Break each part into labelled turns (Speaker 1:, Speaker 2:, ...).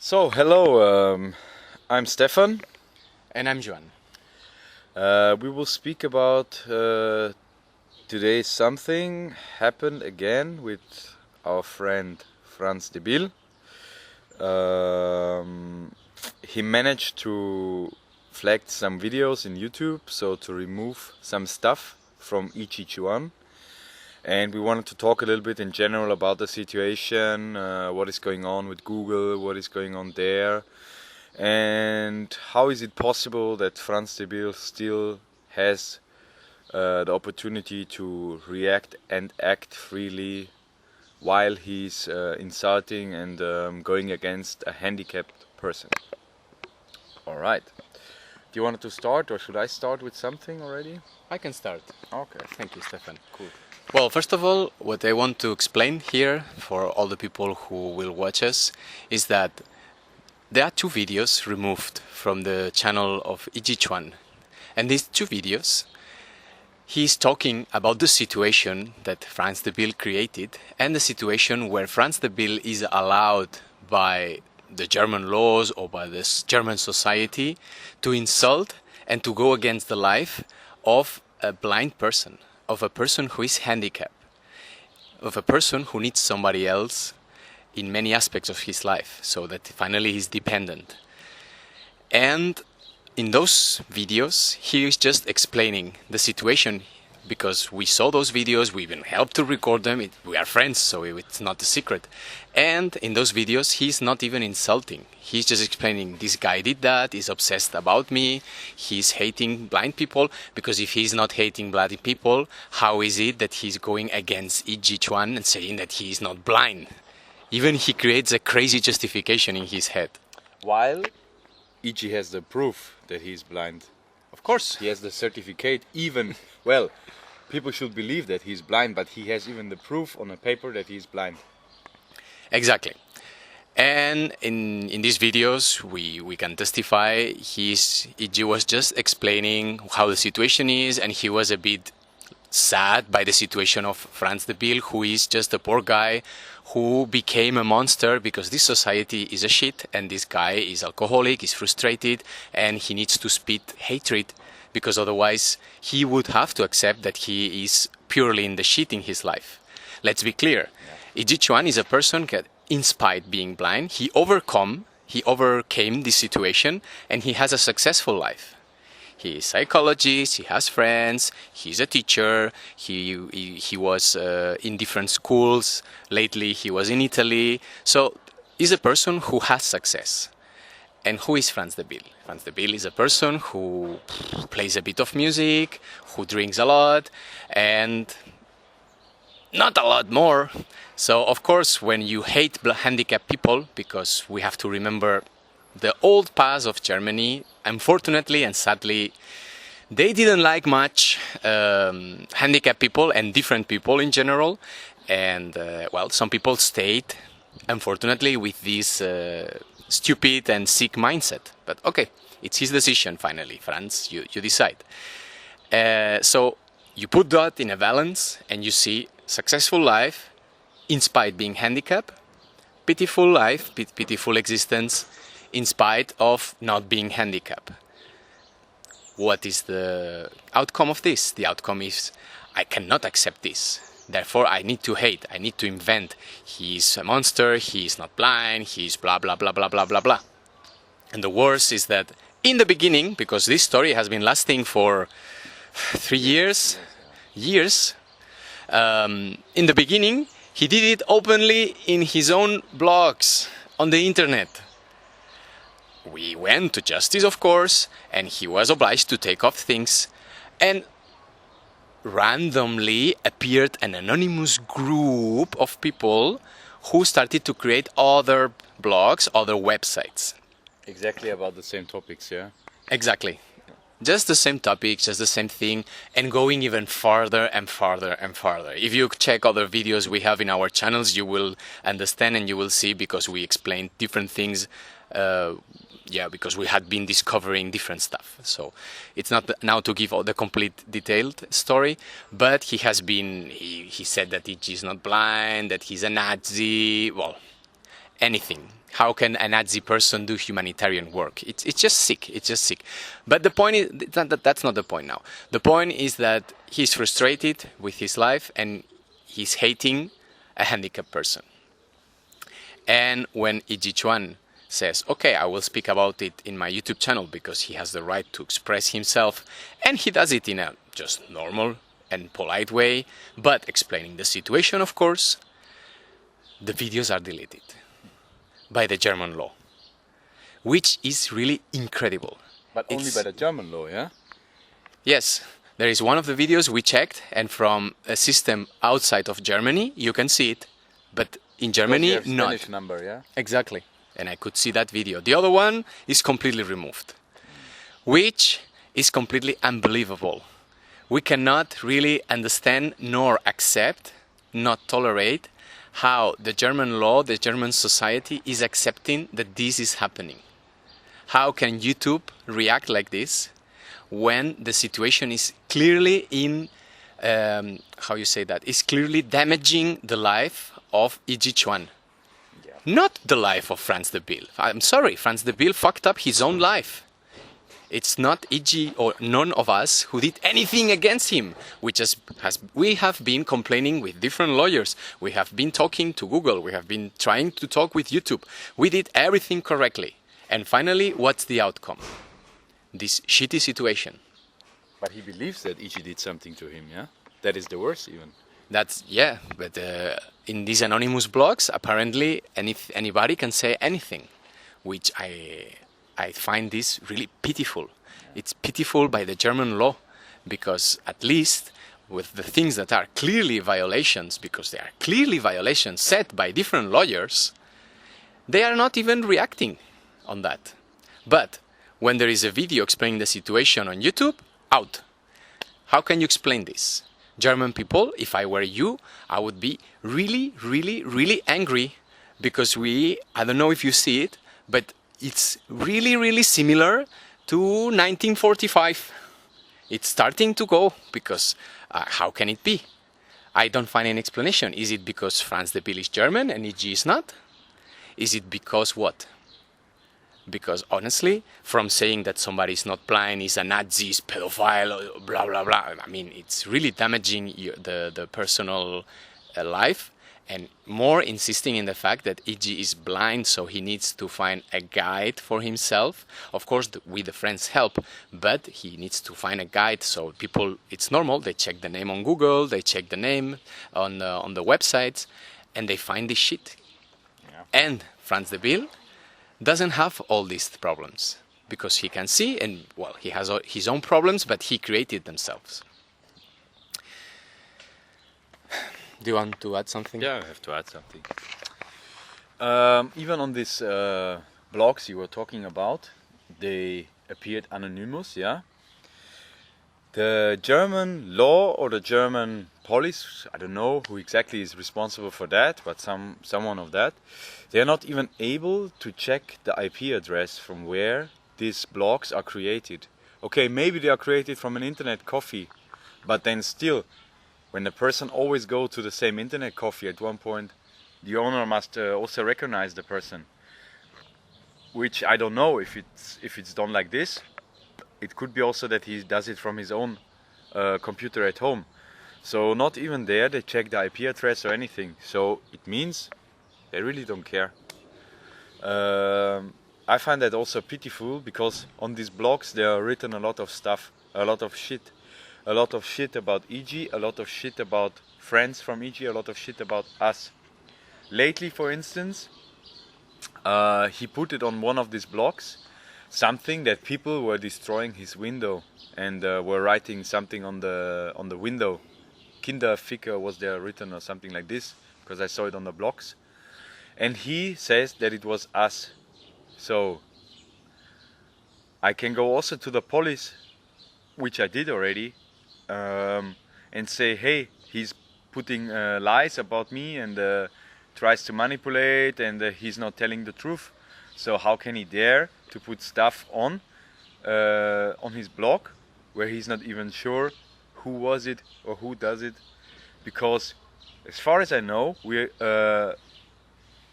Speaker 1: So, hello, I'm Stefan.
Speaker 2: And I'm Juan.
Speaker 1: We will speak about today something happened again with our friend Franzy. He managed to flag some videos in YouTube, so to remove some stuff from Hidgi Chuan. And we wanted to talk a little bit in general about the situation, what is going on with Google, what is going on there, and how is it possible that Franzy still has the opportunity to react and act freely while he's insulting and going against a handicapped person. Alright. Do you want to start, or should I start with something already?
Speaker 2: I can start.
Speaker 1: Okay.
Speaker 2: Thank you, Stefan.
Speaker 1: Cool.
Speaker 2: Well, first of all, what I want to explain here for all the people who will watch us is that there are two videos removed from the channel of Hidgi Chuan. And these two videos, he's talking about the situation that Franzy created and the situation where Franzy is allowed by the German laws or by the German society to insult and to go against the life of a blind person, of a person who is handicapped, of a person who needs somebody else in many aspects of his life, so that finally he's dependent. And in those videos, he is just explaining the situation, because we saw those videos, we even helped to record them, we are friends, so it's not a secret. And in those videos, he's not even insulting. He's just explaining, this guy did that, he's obsessed about me, he's hating blind people, because if he's not hating blind people, how is it that he's going against Hidgi Chuan and saying that he is not blind? Even he creates a crazy justification in his head.
Speaker 1: While Hidgi has the proof that he's blind.
Speaker 2: Of course.
Speaker 1: He has the certificate, even, well, people should believe that he's blind, but he has even the proof on a paper that he's blind.
Speaker 2: Exactly. And in these videos, we can testify, Hidgi was just explaining how the situation is, and he was a bit sad by the situation of Franzy, who is just a poor guy who became a monster because this society is a shit, and this guy is alcoholic, is frustrated, and he needs to spit hatred, because otherwise he would have to accept that he is purely in the shit in his life. Let's be clear. Hidgi Chuan is a person that, in spite being blind, he overcame this situation, and he has a successful life. He is a psychologist, he has friends, he's a teacher, he was in different schools, lately he was in Italy. So he's a person who has success. And who is Franzy? Franzy is a person who plays a bit of music, who drinks a lot, and not a lot more. So of course, when you hate handicapped people, because we have to remember the old past of Germany, unfortunately and sadly, they didn't like much handicapped people and different people in general. And well, some people stayed, unfortunately, with this stupid and sick mindset. But okay, it's his decision finally. Franz, you decide. So you put that in a balance and you see successful life, in spite being handicapped, pitiful life, pitiful existence, in spite of not being handicapped. What is the outcome of this? The outcome is, I cannot accept this. Therefore, I need to hate, I need to invent. He's a monster, he's not blind, he's blah, blah, blah, blah, blah, blah, blah. And the worst is that in the beginning, because this story has been lasting for 3 years, in the beginning, he did it openly in his own blogs on the internet. We went to justice, of course, and he was obliged to take off things, and randomly appeared an anonymous group of people who started to create other blogs, other websites.
Speaker 1: Exactly about the same topics, yeah?
Speaker 2: Exactly. Just the same topic, just the same thing, and going even farther and farther and farther. If you check other videos we have in our channels, you will understand and you will see, because we explain different things, because we had been discovering different stuff. So it's not now to give all the complete detailed story, but he has been, he said that Hidgi is not blind, that he's a Nazi, well, anything. How can a Nazi person do humanitarian work? It's just sick. It's just sick. But the point is that's not the point now. The point is that he's frustrated with his life and he's hating a handicapped person. And when Hidgi Chuan says, okay, I will speak about it in my YouTube channel because he has the right to express himself, and he does it in a just normal and polite way, but explaining the situation, of course, the videos are deleted by the German law, which is really incredible.
Speaker 1: But only by the German law, yeah?
Speaker 2: Yes, there is one of the videos we checked, and from a system outside of Germany, you can see it, but in Germany,
Speaker 1: Because you have
Speaker 2: not.
Speaker 1: Spanish number, yeah?
Speaker 2: Exactly. And I could see that video. The other one is completely removed, which is completely unbelievable. We cannot really understand nor accept, not tolerate, how the German law, the German society is accepting that this is happening. How can YouTube react like this when the situation is clearly is clearly damaging the life of Hidgi Chuan? Not the life of Franz de Biel. I'm sorry, Franz de Biel fucked up his own life. It's not Hidgi or none of us who did anything against him. We have been complaining with different lawyers. We have been talking to Google. We have been trying to talk with YouTube. We did everything correctly. And finally, what's the outcome? This shitty situation.
Speaker 1: But he believes that Hidgi did something to him, yeah? That is the worst even.
Speaker 2: But in these anonymous blogs, apparently anybody can say anything, which I find this really pitiful. It's pitiful by the German law, because at least with the things that are clearly violations, because they are clearly violations set by different lawyers, they are not even reacting on that. But when there is a video explaining the situation on YouTube, out. How can you explain this? German people, if I were you, I would be really, really, really angry, because I don't know if you see it, but it's really, really similar to 1945. It's starting to go, because how can it be? I don't find an explanation. Is it because Franz de Biel is German and Hidgi is not? Is it because what? Because honestly, from saying that somebody is not blind, is a Nazi, is pedophile, blah, blah, blah, I mean, it's really damaging the personal life, and more insisting in the fact that Hidgi is blind, so he needs to find a guide for himself. Of course, with the friend's help, but he needs to find a guide, so people, it's normal, they check the name on Google, they check the name on the websites, and they find this shit. Yeah. And Franz de Biel doesn't have all these problems, because he can see, and well, he has his own problems, but he created themselves. Do you want to add something?
Speaker 1: Yeah, I have to add something. Even on these blogs you were talking about, they appeared anonymous, yeah? The German law or the German police, I don't know who exactly is responsible for that, but someone of that, they are not even able to check the IP address from where these blogs are created. Okay, maybe they are created from an internet coffee, but then still, when the person always go to the same internet coffee, at one point the owner must also recognize the person, which I don't know if it's done like this. It could be also that he does it from his own computer at home. So not even there they check the IP address or anything. So it means they really don't care. I find that also pitiful, because on these blogs there are written a lot of stuff, a lot of shit. A lot of shit about Hidgi, a lot of shit about friends from Hidgi, a lot of shit about us. Lately, for instance, he put it on one of these blogs, something that people were destroying his window and were writing something on the window. Kinderficker was there written or something like this, because I saw it on the blogs. And he says that it was us. So I can go also to the police, which I did already, and say, hey, he's putting lies about me and tries to manipulate, and he's not telling the truth. So how can he dare to put stuff on his blog where he's not even sure who was it or who does it? Because as far as I know,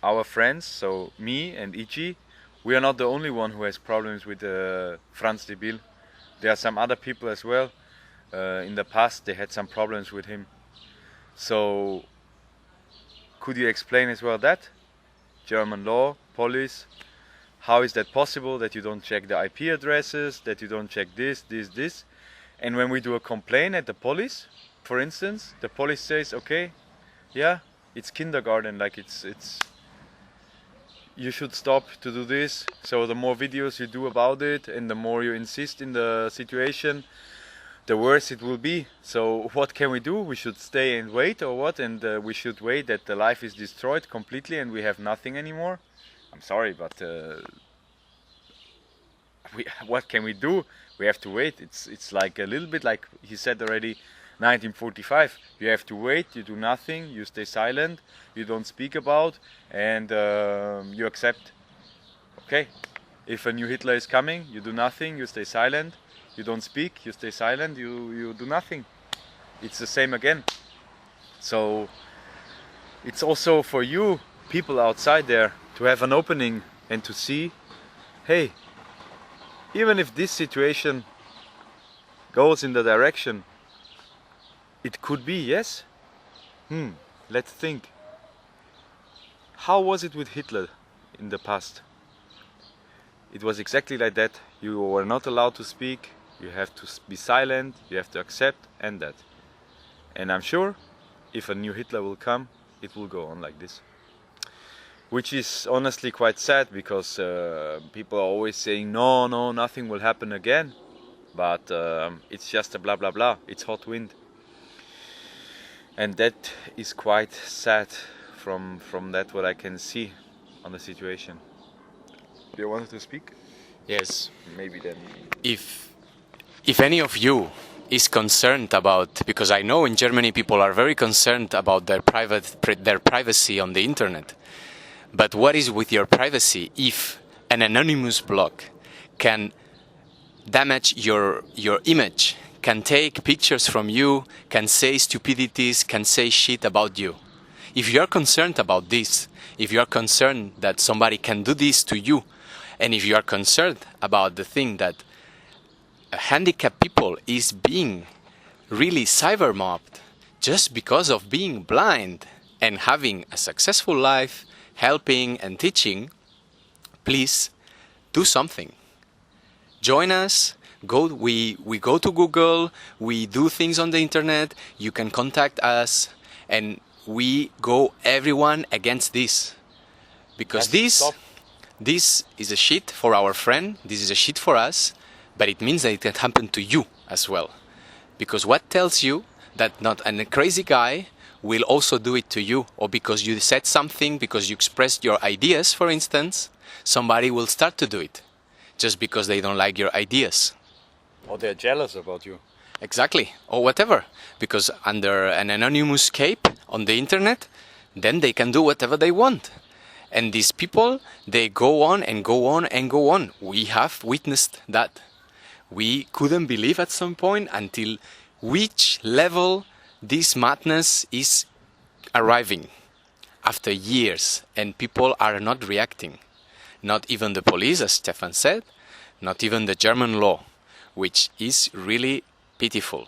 Speaker 1: our friends, so me and Hidgi, we are not the only one who has problems with Franzy. There are some other people as well. In the past they had some problems with him. So could you explain as well that? German law, police, how is that possible that you don't check the IP addresses, that you don't check this, and when we do a complaint at the police, for instance, the police says, okay, yeah, it's kindergarten, like it's you should stop to do this. So the more videos you do about it and the more you insist in the situation, the worse it will be. So what can we do? We should stay and wait, or what? And we should wait that the life is destroyed completely and we have nothing anymore? I'm sorry, but what can we do? We have to wait. It's like a little bit like he said already, 1945. You have to wait, you do nothing, you stay silent, you don't speak about, and you accept. Okay, if a new Hitler is coming, you do nothing, you stay silent, you don't speak, you stay silent, you do nothing. It's the same again. So it's also for you people outside there to have an opening and to see, hey, even if this situation goes in the direction it could be, yes? Let's think. How was it with Hitler in the past? It was exactly like that. You were not allowed to speak, you have to be silent, you have to accept, and that. And I'm sure if a new Hitler will come, it will go on like this. Which is honestly quite sad, because people are always saying, no, nothing will happen again. But it's just a blah blah blah, it's hot wind. And that is quite sad from that what I can see on the situation. Do you want to speak?
Speaker 2: Yes.
Speaker 1: Maybe then.
Speaker 2: If any of you is concerned about, because I know in Germany people are very concerned about their privacy on the internet. But what is with your privacy if an anonymous blog can damage your image, can take pictures from you, can say stupidities, can say shit about you? If you are concerned about this, if you are concerned that somebody can do this to you, and if you are concerned about the thing that handicapped people is being really cyber mobbed just because of being blind and having a successful life, helping and teaching, please do something. Join us. We go to Google, we do things on the internet, you can contact us, and we go everyone against this. Because this is a shit for our friend, this is a shit for us, but it means that it can happen to you as well. Because what tells you that not a crazy guy will also do it to you, or because you said something, because you expressed your ideas, for instance, somebody will start to do it, just because they don't like your ideas.
Speaker 1: Or they're jealous about you.
Speaker 2: Exactly, or whatever. Because under an anonymous cape on the internet, then they can do whatever they want. And these people, they go on and go on and go on. We have witnessed that. We couldn't believe at some point until which level this madness is arriving after years, and people are not reacting. Not even the police, as Stefan said, not even the German law, which is really pitiful.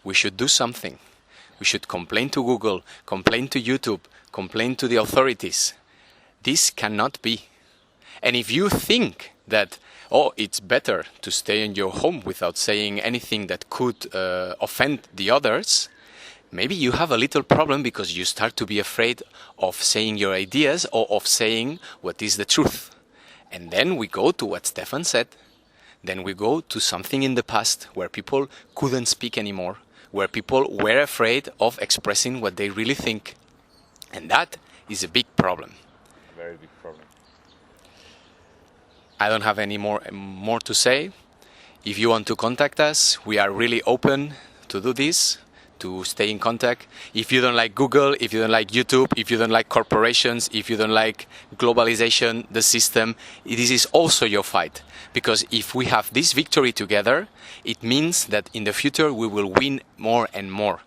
Speaker 2: We should do something. We should complain to Google, complain to YouTube, complain to the authorities. This cannot be. And if you think that, it's better to stay in your home without saying anything that could offend the others, maybe you have a little problem because you start to be afraid of saying your ideas or of saying what is the truth. And then we go to what Stefan said. Then we go to something in the past where people couldn't speak anymore, where people were afraid of expressing what they really think. And that is a big problem.
Speaker 1: Very big problem.
Speaker 2: I don't have any more to say. If you want to contact us, we are really open to do this, to stay in contact. If you don't like Google, if you don't like YouTube, if you don't like corporations, if you don't like globalization, the system, this is also your fight. Because if we have this victory together, it means that in the future we will win more and more.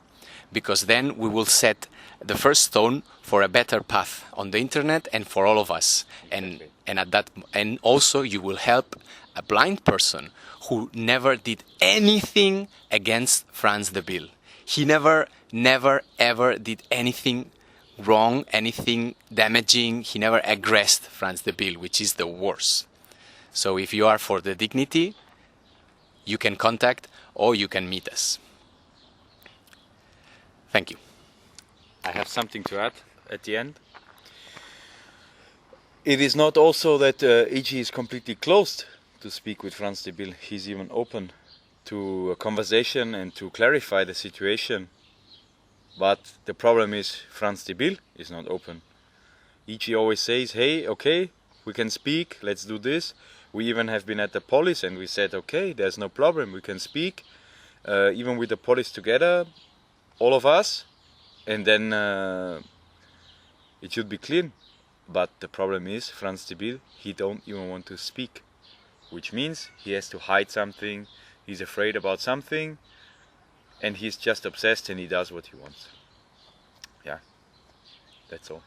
Speaker 2: Because then we will set the first stone for a better path on the internet and for all of us.
Speaker 1: Exactly.
Speaker 2: And also you will help a blind person who never did anything against Franz the Bill. He never ever did anything wrong, anything damaging. He never aggressed Franz the Bill, which is the worst. So if you are for the dignity, you can contact or you can meet us. Thank you.
Speaker 1: I have something to add at the end. It is not also that Hidgi is completely closed to speak with Franz de Bill. He's even open to a conversation and to clarify the situation. But the problem is Franz de Bill is not open. Hidgi always says, hey, okay, we can speak, let's do this. We even have been at the police and we said, okay, there's no problem, we can speak. Even with the police together, all of us, and then it should be clean. But the problem is Franz de Bill, he don't even want to speak, which means he has to hide something, he's afraid about something, and he's just obsessed and he does what he wants. Yeah, that's all.